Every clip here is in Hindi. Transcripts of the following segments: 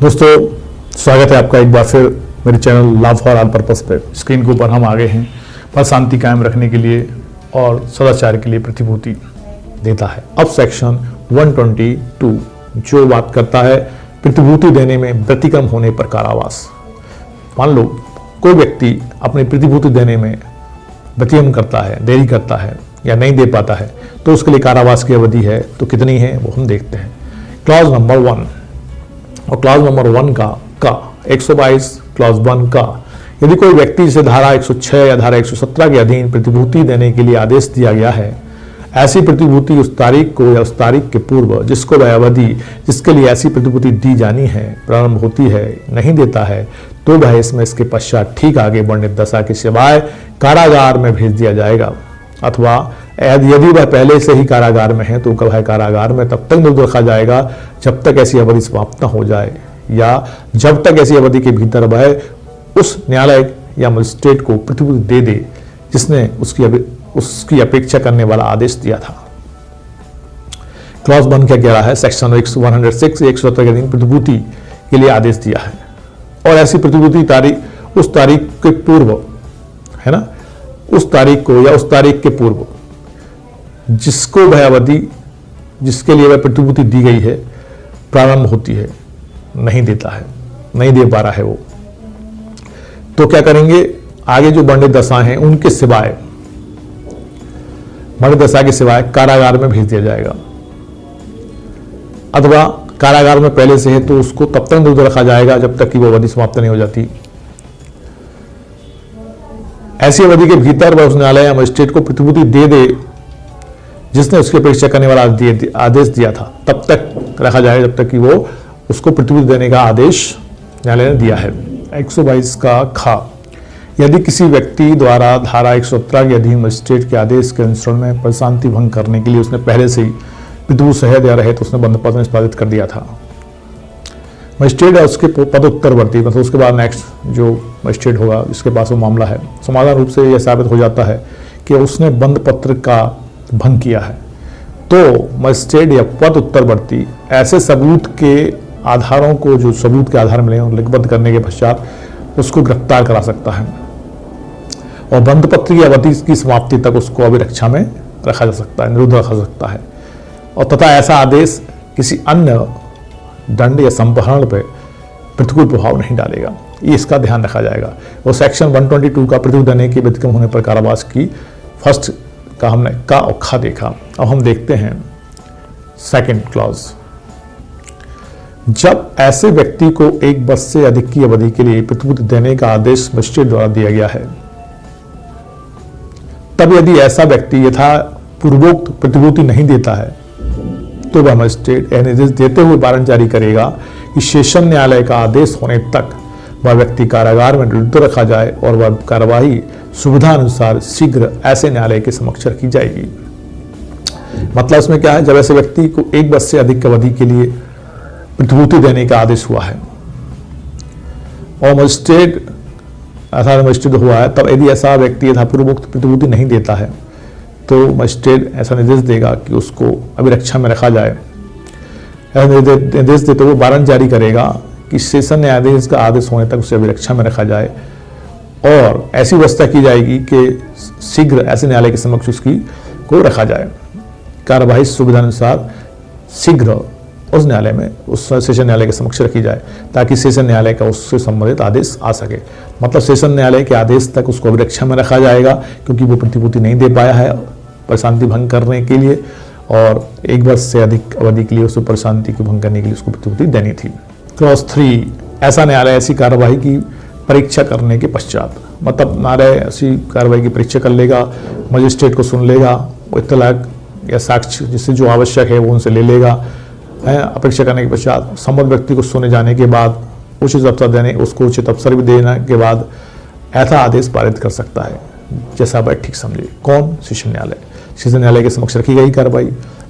दोस्तों, स्वागत है आपका एक बार फिर मेरे channel love for all purpose पे। स्क्रीन के ऊपर हम आगे हैं पर शांति कायम रखने के लिए और सदाचार के लिए प्रतिभूति देता है। अब सेक्शन 122 जो बात करता है प्रतिभूति देने में व्यतिक्रम होने पर कारावास। मान लो कोई व्यक्ति अपनी प्रतिभूति देने में व्यतिक्रम करता है, देरी करता है या नहीं दे पाता है तो उसके लिए कारावास की अवधि है तो कितनी है वो हम देखते हैं। क्लॉज नंबर 1 और क्लॉज नंबर 1 का 122 क्लॉज 1 का यदि कोई व्यक्ति जिसे धारा 106 या धारा 117 के अधीन प्रतिभूति देने के लिए आदेश दिया गया है, ऐसी प्रतिभूति उस तारीख को या उस तारीख के पूर्व जिसको वह अवधि जिसके लिए ऐसी प्रतिभूति दी जानी है प्रारंभ होती है नहीं देता है तो वह इसमें इसके पश्चात ठीक आगे वर्णित दशा के सिवाय कारागार में भेज दिया जाएगा, अथवा यदि वह पहले से ही कारागार में है तो वह कारागार में तब तक निरुद्ध रखा जाएगा जब तक ऐसी अवधि समाप्त न हो जाए या जब तक ऐसी अवधि के भीतर वह उस न्यायालय या मजिस्ट्रेट को प्रतिभूति दे दे जिसने उसकी अपेक्षा करने वाला आदेश दिया था। क्लॉज 1 क्या कह रहा है? सेक्शन 106 117 के अधीन प्रतिभूति के लिए आदेश दिया है और ऐसी प्रतिभूति उस तारीख के पूर्व है ना, उस तारीख को या उस तारीख के पूर्व जिसको वह अवधि जिसके लिए वह प्रतिभूति दी गई है प्रारंभ होती है नहीं देता है, नहीं दे पा रहा है वो, तो क्या करेंगे? आगे जो वर्णित दशा हैं उनके सिवाय, वर्णित दशा के सिवाय कारागार में भेज दिया जाएगा, अथवा कारागार में पहले से है तो उसको तब तक निरुद्ध रखा जाएगा जब तक कि वो अवधि समाप्त नहीं हो जाती। ऐसी अवधि के भीतर वह उस न्यायालय या मजिस्ट्रेट को प्रतिभूति दे दे जिसने उसकी अपेक्षा करने वाला आदेश दिया था, तब तक रखा जाएगा जब तक कि वो उसको प्रतिभूति देने का आदेश न्यायालय ने दिया है। 122 का खा, यदि किसी व्यक्ति द्वारा धारा 117 के अधीन मजिस्ट्रेट के आदेश के अनुसरण में प्रशांति भंग करने के लिए उसने पहले से ही प्रतिभूति सह या रहे तो उसने बंधपत्र निष्पादित कर दिया था। मजिस्ट्रेट या उसके पद उत्तरवर्ती मतलब उसके बाद नेक्स्ट जो मजिस्ट्रेट होगा जिसके पास वो मामला है, समाधान रूप से यह साबित हो जाता है कि उसने बंद पत्र का भंग किया है तो मजिस्ट्रेट या पद उत्तरवर्ती ऐसे सबूत के आधारों को जो सबूत के आधार मिले हैं लिखबद्ध करने के पश्चात उसको गिरफ्तार करा सकता है और बंद पत्र की अवधि की समाप्ति तक उसको अभिरक्षा में रखा जा सकता है, निरुद्ध रखा सकता है और तथा ऐसा आदेश किसी अन्य दंड या संप्रहरण पर प्रतिकूल प्रभाव नहीं डालेगा, ये इसका ध्यान रखा जाएगा। और सेक्शन 122 का प्रतिभूति देने के व्यतिक्रम होने पर कारावास की फर्स्ट का हमने का और खा देखा। अब हम देखते हैं सेकंड क्लॉज। जब ऐसे व्यक्ति को एक वर्ष से अधिक की अवधि के लिए प्रतिभूति देने का आदेश मजिस्ट्रेट द्वारा दिया गया है, तब यदि ऐसा व्यक्ति यथा पूर्वोक्त प्रतिभूति नहीं देता है तो वह मजिस्ट्रेट यह निर्देश देते हुए वारंट जारी करेगा कि सेशन न्यायालय का आदेश होने तक वह व्यक्ति कारागार में निरुद्ध रखा जाए और वह कार्यवाही सुविधा अनुसार शीघ्र ऐसे न्यायालय के समक्ष रखी जाएगी। मतलब इसमें क्या है? जब ऐसे व्यक्ति को एक वर्ष से अधिक अवधि के लिए प्रतिभूति देने का आदेश हुआ है और मजिस्ट्रेट हुआ है, तब यदि ऐसा व्यक्ति यथापूर्वोक्त प्रतिभूति नहीं देता है तो मजिस्ट्रेट ऐसा निर्देश देगा कि उसको अभिरक्षा में रखा जाए। ऐसा निर्देश देते हुए वारंट जारी करेगा कि सेशन न्यायाधीश का आदेश होने तक उसे अभिरक्षा में रखा जाए और ऐसी व्यवस्था की जाएगी कि शीघ्र ऐसे न्यायालय के समक्ष उसकी को रखा जाए। कार्यवाही सुविधा अनुसार शीघ्र उस न्यायालय में उस सेशन न्यायालय के समक्ष रखी जाए ताकि सेशन न्यायालय का उससे संबंधित आदेश आ सके। मतलब सेशन न्यायालय के आदेश तक उसको अभिरक्षा में रखा जाएगा क्योंकि वो प्रतिभूति नहीं दे पाया है प्रशांति भंग करने के लिए और एक वर्ष से अधिक अवधि के लिए उसको प्रशांति को भंग करने के लिए उसको प्रतिभूति देनी थी। क्लॉज 3, ऐसा न्यायालय ऐसी कार्यवाही की परीक्षा करने के पश्चात, मतलब न्यायालय ऐसी कार्रवाई की परीक्षा कर लेगा, मजिस्ट्रेट को सुन लेगा, इत्तलाक या साक्ष्य जिससे जो आवश्यक है वो उनसे ले लेगा, अपेक्षा करने के पश्चात संबद्ध व्यक्ति को सुने जाने के बाद उचित अवसर देने उसको उचित अवसर भी देने के बाद ऐसा आदेश पारित कर सकता है जैसा वह ठीक समझे। कौन? सेशन न्यायालय। सेशन न्यायालय के समक्ष रखी गई कार्रवाई,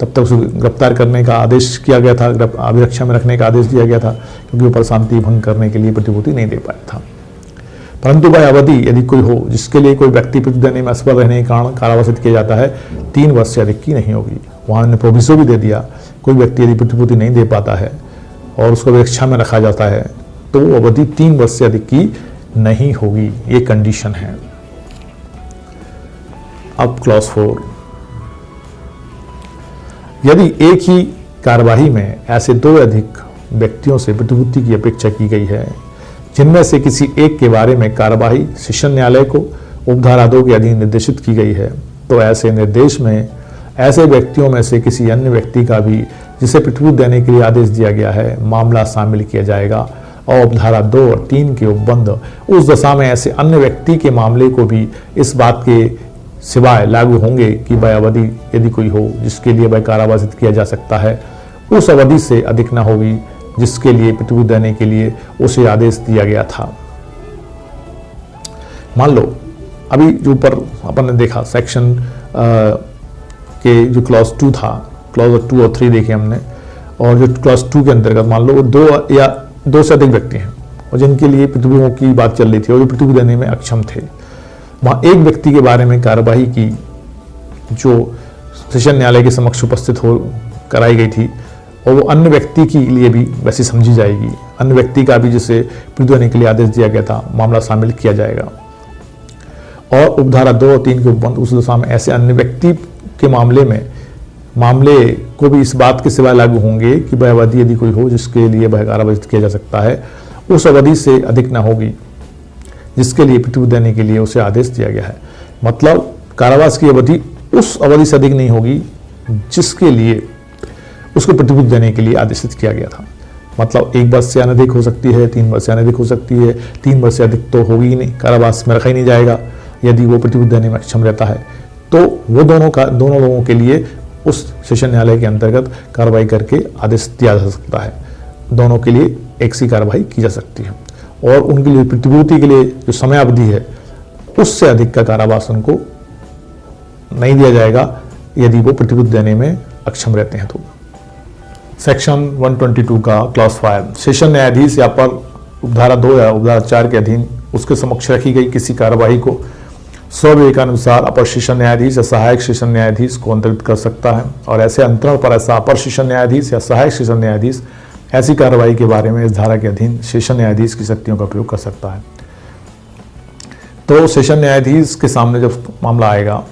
तब तक उसको गिरफ्तार करने का आदेश किया गया था, अभिरक्षा में रखने का आदेश दिया गया था क्योंकि वो प्रशांति भंग करने के लिए प्रतिभूति नहीं दे पाया था। परंतु वह अवधि यदि कोई हो जिसके लिए कोई व्यक्ति प्रतिभूति देने में असफल रहने के कारण कारावासित किया जाता है 3 वर्ष से अधिक की नहीं होगी। वहाँ ने प्रोविजो भी दे दिया, कोई व्यक्ति यदि प्रतिभूति नहीं दे पाता है और उसको परीक्षा में रखा जाता है तो वो अवधि 3 वर्ष से अधिक की नहीं होगी, ये कंडीशन है। अब क्लॉज 4, यदि एक ही कार्यवाही में ऐसे 2 अधिक व्यक्तियों से प्रतिभूति की अपेक्षा की गई है जिनमें से किसी एक के बारे में कार्यवाही सेशन न्यायालय को उपधारा 2 के अधीन निर्देशित की गई है, तो ऐसे निर्देश में ऐसे व्यक्तियों में से किसी अन्य व्यक्ति का भी जिसे प्रतिभूति देने के लिए आदेश दिया गया है मामला शामिल किया जाएगा और उपधारा 2 और 3 के उपबंध उस दशा में ऐसे अन्य व्यक्ति के मामले को भी इस बात के सिवाय लागू होंगे कि वह अवधि यदि कोई हो जिसके लिए वह कारावासित किया जा सकता है उस अवधि से अधिक न होगी जिसके लिए प्रतिभूति देने के लिए उसे आदेश दिया गया था। मान लो अभी जो ऊपर अपन ने देखा सेक्शन के जो क्लॉज 2 था, क्लॉज 2 और 3 देखे हमने, और जो क्लॉज 2 के अंतर्गत मान लो 2 या 2 से अधिक व्यक्ति हैं और जिनके लिए प्रतिभूतियों की बात चल रही थी और जो प्रतिभूति देने में अक्षम थे, वहाँ एक व्यक्ति के बारे में कार्यवाही की जो सेशन न्यायालय के समक्ष उपस्थित हो कराई गई थी और वो अन्य व्यक्ति के लिए भी वैसी समझी जाएगी, अन्य व्यक्ति का भी जिसे प्रतिभूति देने के लिए आदेश दिया गया था मामला शामिल किया जाएगा। और उपधारा 2 और 3 के उपबंध उस दशा में ऐसे अन्य व्यक्ति के मामले को भी इस बात के सिवाय लागू होंगे कि वह अवधि यदि कोई हो जिसके लिए वह कारावासित किया जा सकता है उस अवधि से अधिक न होगी जिसके लिए प्रतिभूति देने के लिए उसे आदेश दिया गया है। मतलब कारावास की अवधि उस अवधि से अधिक नहीं होगी जिसके लिए उसको प्रतिभूति देने के लिए आदेशित किया गया था। मतलब 1 वर्ष से अनधिक हो सकती है, 3 वर्ष से अनधिक हो सकती है, 3 वर्ष से अधिक तो होगी ही नहीं, कारावास में रखा ही नहीं जाएगा यदि वो प्रतिभूति देने में अक्षम रहता है। तो वो दोनों लोगों के लिए उस सेशन न्यायालय के अंतर्गत कार्रवाई करके आदेश दिया जा सकता है, दोनों के लिए एक सी कार्रवाई की जा सकती है और उनके लिए प्रतिभूति के लिए जो समय अवधि है उससे अधिक का कारावास उनको नहीं दिया जाएगा यदि वो प्रतिभूति देने में अक्षम रहते हैं। तो सेक्शन 122 का क्लॉज 5, सेशन न्यायाधीश या पर उपधारा 2 या उपधारा 4 के अधीन उसके समक्ष रखी गई किसी कार्यवाही को स्वविवेकानुसार अपर सेशन न्यायाधीश या सहायक सेशन न्यायाधीश को अंतरित कर सकता है और ऐसे अंतरण पर ऐसा अपर सेशन न्यायाधीश या सहायक सेशन न्यायाधीश ऐसी कार्रवाई के बारे में इस धारा के अधीन सेशन न्यायाधीश की शक्तियों का प्रयोग कर सकता है। तो सेशन न्यायाधीश के सामने जब मामला आएगा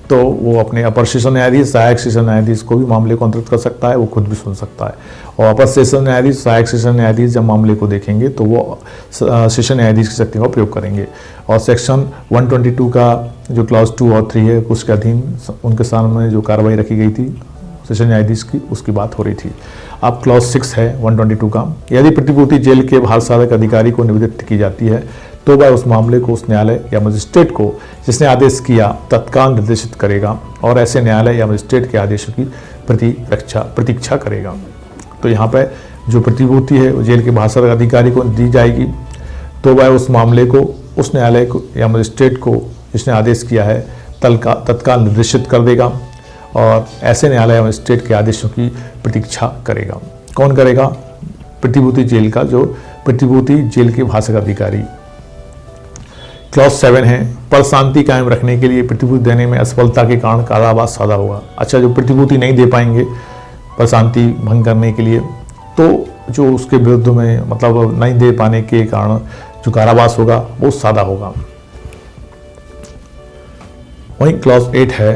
तो वो अपने अपर सेशन न्यायाधीश सहायक सेशन न्यायाधीश को भी मामले को अंतरित कर सकता है, वो खुद भी सुन सकता है। और अपर सेशन न्यायाधीश सहायक सेशन न्यायाधीश जब मामले को देखेंगे तो वो सेशन न्यायाधीश की शक्तियों का प्रयोग करेंगे। और सेक्शन 122 का जो क्लॉज 2 और 3 है उसके अधीन उनके सामने जो कार्रवाई रखी गई थी सेशन न्यायाधीश की उसकी बात हो रही थी। अब क्लॉज 6 है 122 का, यदि प्रतिभूति जेल के भार साधक अधिकारी को निवेदित की जाती है तो वह उस मामले को उस न्यायालय या मजिस्ट्रेट को जिसने आदेश किया तत्काल निर्देशित करेगा और ऐसे न्यायालय या मजिस्ट्रेट के आदेशों की प्रतीक्षा करेगा। तो यहाँ पर जो प्रतिभूति है वो जेल के भार साधक अधिकारी को दी जाएगी तो वह उस मामले को उस न्यायालय को या मजिस्ट्रेट को जिसने आदेश किया है तत्काल निर्देशित कर देगा और ऐसे न्यायालय या मजिस्ट्रेट के आदेशों की प्रतीक्षा करेगा। कौन करेगा? प्रतिभूति जेल का जो प्रतिभूति जेल के भाषक अधिकारी। क्लॉज 7 है, पर शांति कायम रखने के लिए प्रतिभूति देने में असफलता के कारण कारावास सादा होगा। अच्छा, जो प्रतिभूति नहीं दे पाएंगे पर शांति भंग करने के लिए तो जो उसके विरुद्ध में मतलब नहीं दे पाने के कारण जो कारावास होगा वो सादा होगा। वहीं क्लॉज 8 है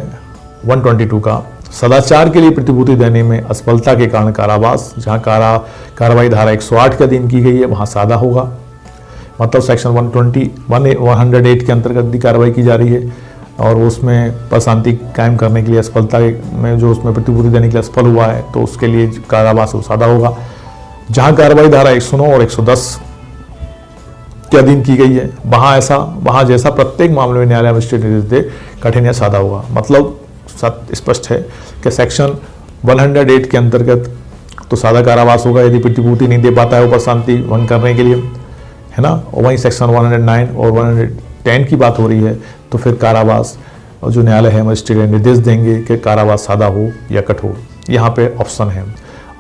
122 का, सदाचार के लिए प्रतिभूति देने में असफलता के कारण कारावास, जहां कार्रवाई धारा 108 के अधीन की गई है वहां सादा होगा। मतलब सेक्शन 108 के अंतर्गत भी कार्रवाई की जा रही है और उसमें पर शांति कायम करने के लिए असफलता में जो उसमें प्रतिभूति देने के लिए असफल हुआ है तो उसके लिए कारावास सादा होगा। जहां कार्रवाई धारा 109 और 110 के अधीन की गई है वहां जैसा प्रत्येक मामले में न्यायालय मजिस्ट्रेट निर्देश दे कठिन या सादा होगा। मतलब स्पष्ट है कि सेक्शन 108 के अंतर्गत तो सादा कारावास होगा यदि प्रतिभूति नहीं दे पाता है ऊपर शांति भंग करने के लिए, है ना। और वहीं सेक्शन 109 और 110 की बात हो रही है तो फिर कारावास और जो न्यायालय है मजिस्ट्रेट निर्देश देंगे कि कारावास सादा हो या कठोर, यहाँ पे ऑप्शन है।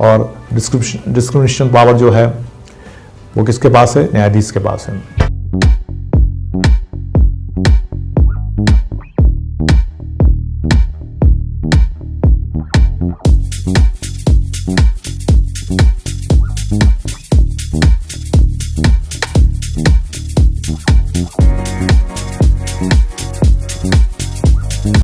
और डिस्क्रिमिनेशन पावर जो है वो किसके पास है? न्यायाधीश के पास है।